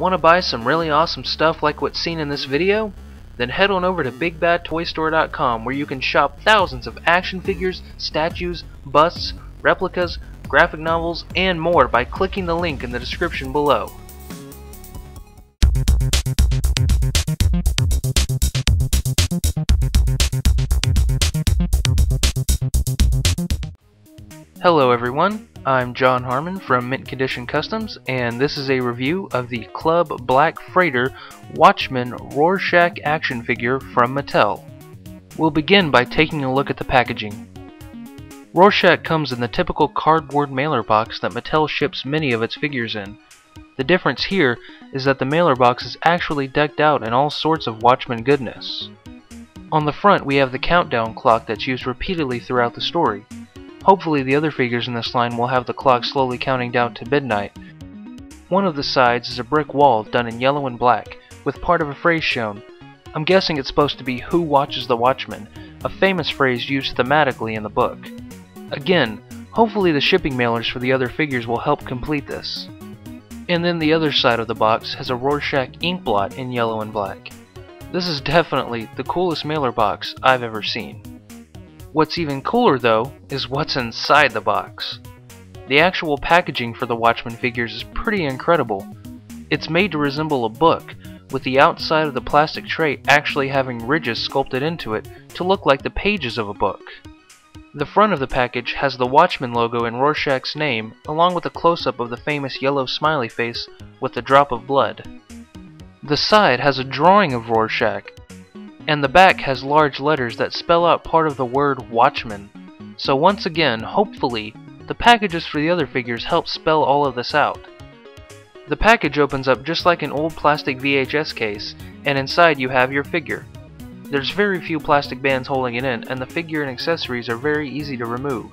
Want to buy some really awesome stuff like what's seen in this video? Then head on over to BigBadToyStore.com where you can shop thousands of action figures, statues, busts, replicas, graphic novels, and more by clicking the link in the description below. Hello everyone, I'm John Harmon from Mint Condition Customs, and this is a review of the Club Black Freighter Watchmen Rorschach action figure from Mattel. We'll begin by taking a look at the packaging. Rorschach comes in the typical cardboard mailer box that Mattel ships many of its figures in. The difference here is that the mailer box is actually decked out in all sorts of Watchmen goodness. On the front we have the countdown clock that's used repeatedly throughout the story. Hopefully the other figures in this line will have the clock slowly counting down to midnight. One of the sides is a brick wall done in yellow and black, with part of a phrase shown. I'm guessing it's supposed to be "Who watches the Watchmen?", a famous phrase used thematically in the book. Again, hopefully the shipping mailers for the other figures will help complete this. And then the other side of the box has a Rorschach ink blot in yellow and black. This is definitely the coolest mailer box I've ever seen. What's even cooler though is what's inside the box. The actual packaging for the Watchmen figures is pretty incredible. It's made to resemble a book, with the outside of the plastic tray actually having ridges sculpted into it to look like the pages of a book. The front of the package has the Watchmen logo and Rorschach's name, along with a close-up of the famous yellow smiley face with a drop of blood. The side has a drawing of Rorschach, and the back has large letters that spell out part of the word Watchmen. So once again, hopefully, the packages for the other figures help spell all of this out. The package opens up just like an old plastic VHS case, and inside you have your figure. There's very few plastic bands holding it in, and the figure and accessories are very easy to remove.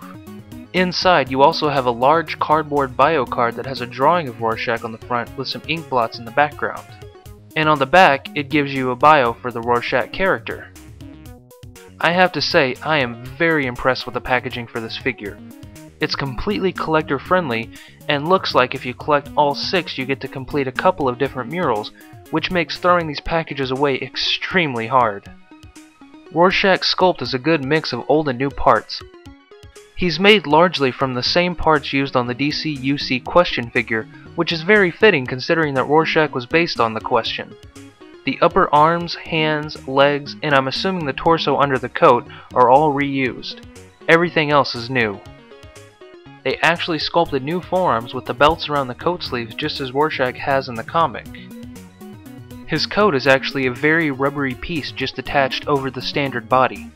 Inside you also have a large cardboard bio card that has a drawing of Rorschach on the front with some ink blots in the background. And on the back, it gives you a bio for the Rorschach character. I have to say, I am very impressed with the packaging for this figure. It's completely collector friendly, and looks like if you collect all 6 you get to complete a couple of different murals, which makes throwing these packages away extremely hard. Rorschach's sculpt is a good mix of old and new parts. He's made largely from the same parts used on the DC UC Question figure, which is very fitting considering that Rorschach was based on the Question. The upper arms, hands, legs, and I'm assuming the torso under the coat are all reused. Everything else is new. They actually sculpted new forearms with the belts around the coat sleeves just as Rorschach has in the comic. His coat is actually a very rubbery piece just attached over the standard body.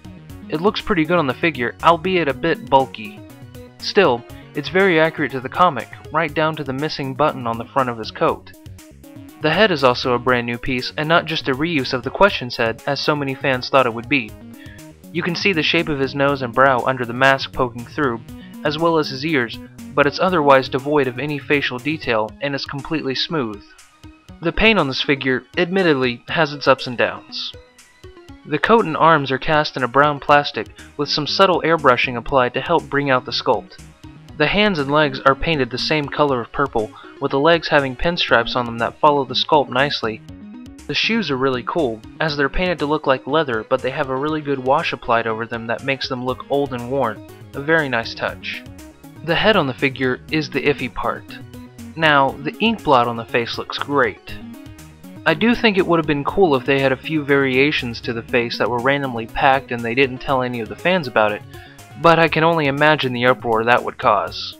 It looks pretty good on the figure, albeit a bit bulky. Still, it's very accurate to the comic, right down to the missing button on the front of his coat. The head is also a brand new piece, and not just a reuse of the Question's head, as so many fans thought it would be. You can see the shape of his nose and brow under the mask poking through, as well as his ears, but it's otherwise devoid of any facial detail, and is completely smooth. The paint on this figure, admittedly, has its ups and downs. The coat and arms are cast in a brown plastic, with some subtle airbrushing applied to help bring out the sculpt. The hands and legs are painted the same color of purple, with the legs having pinstripes on them that follow the sculpt nicely. The shoes are really cool, as they're painted to look like leather, but they have a really good wash applied over them that makes them look old and worn. A very nice touch. The head on the figure is the iffy part. Now, the ink blot on the face looks great. I do think it would have been cool if they had a few variations to the face that were randomly packed and they didn't tell any of the fans about it, but I can only imagine the uproar that would cause.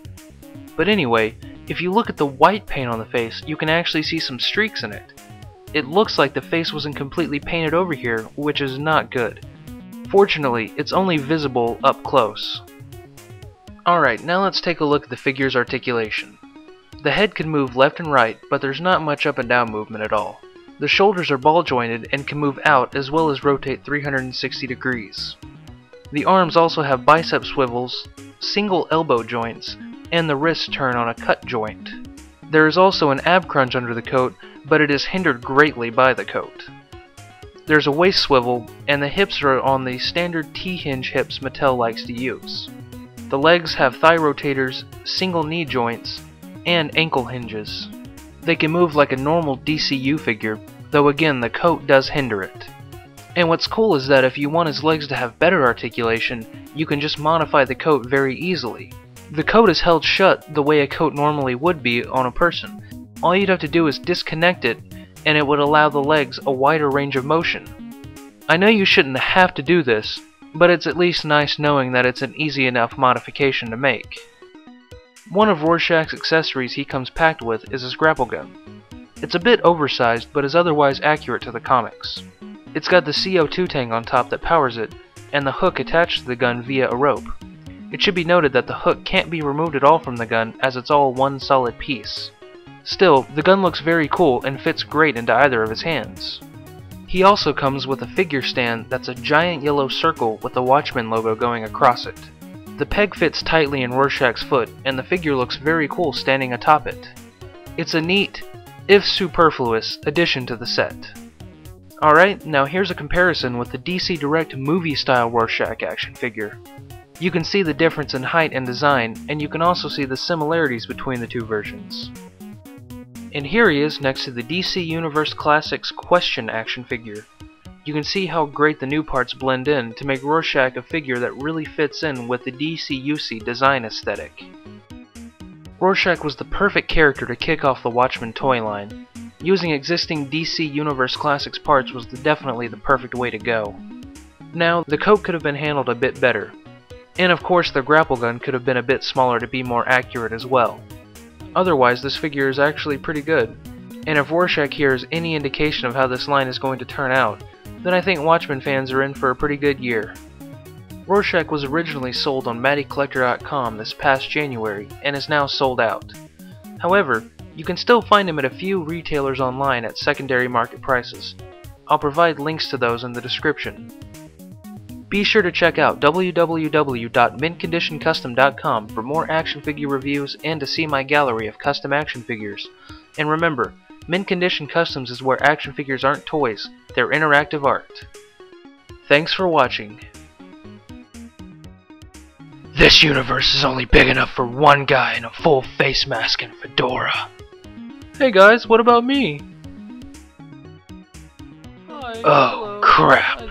But anyway, if you look at the white paint on the face, you can actually see some streaks in it. It looks like the face wasn't completely painted over here, which is not good. Fortunately, it's only visible up close. Alright, now let's take a look at the figure's articulation. The head can move left and right, but there's not much up and down movement at all. The shoulders are ball jointed and can move out as well as rotate 360 degrees. The arms also have bicep swivels, single elbow joints, and the wrists turn on a cut joint. There is also an ab crunch under the coat, but it is hindered greatly by the coat. There's a waist swivel, and the hips are on the standard T-hinge hips Mattel likes to use. The legs have thigh rotators, single knee joints, and ankle hinges. They can move like a normal DCU figure, though again the coat does hinder it. And what's cool is that if you want his legs to have better articulation, you can just modify the coat very easily. The coat is held shut the way a coat normally would be on a person. All you'd have to do is disconnect it, and it would allow the legs a wider range of motion. I know you shouldn't have to do this, but it's at least nice knowing that it's an easy enough modification to make. One of Rorschach's accessories he comes packed with is his grapple gun. It's a bit oversized, but is otherwise accurate to the comics. It's got the CO2 tank on top that powers it, and the hook attached to the gun via a rope. It should be noted that the hook can't be removed at all from the gun, as it's all one solid piece. Still, the gun looks very cool and fits great into either of his hands. He also comes with a figure stand that's a giant yellow circle with the Watchmen logo going across it. The peg fits tightly in Rorschach's foot, and the figure looks very cool standing atop it. It's a neat, if superfluous, addition to the set. Alright, now here's a comparison with the DC Direct movie-style Rorschach action figure. You can see the difference in height and design, and you can also see the similarities between the two versions. And here he is next to the DC Universe Classics Question action figure. You can see how great the new parts blend in to make Rorschach a figure that really fits in with the DC-UC design aesthetic. Rorschach was the perfect character to kick off the Watchmen toy line. Using existing DC Universe Classics parts was definitely the perfect way to go. Now, the coat could have been handled a bit better. And of course the grapple gun could have been a bit smaller to be more accurate as well. Otherwise, this figure is actually pretty good. And if Rorschach here is any indication of how this line is going to turn out, then I think Watchmen fans are in for a pretty good year. Rorschach was originally sold on MattyCollector.com this past January and is now sold out. However, you can still find him at a few retailers online at secondary market prices. I'll provide links to those in the description. Be sure to check out www.mintconditioncustom.com for more action figure reviews and to see my gallery of custom action figures. And remember, Mint Condition Customs is where action figures aren't toys, they're interactive art. Thanks for watching. This universe is only big enough for one guy in a full face mask and fedora. Hey guys, what about me? Hi, Oh hello. crap.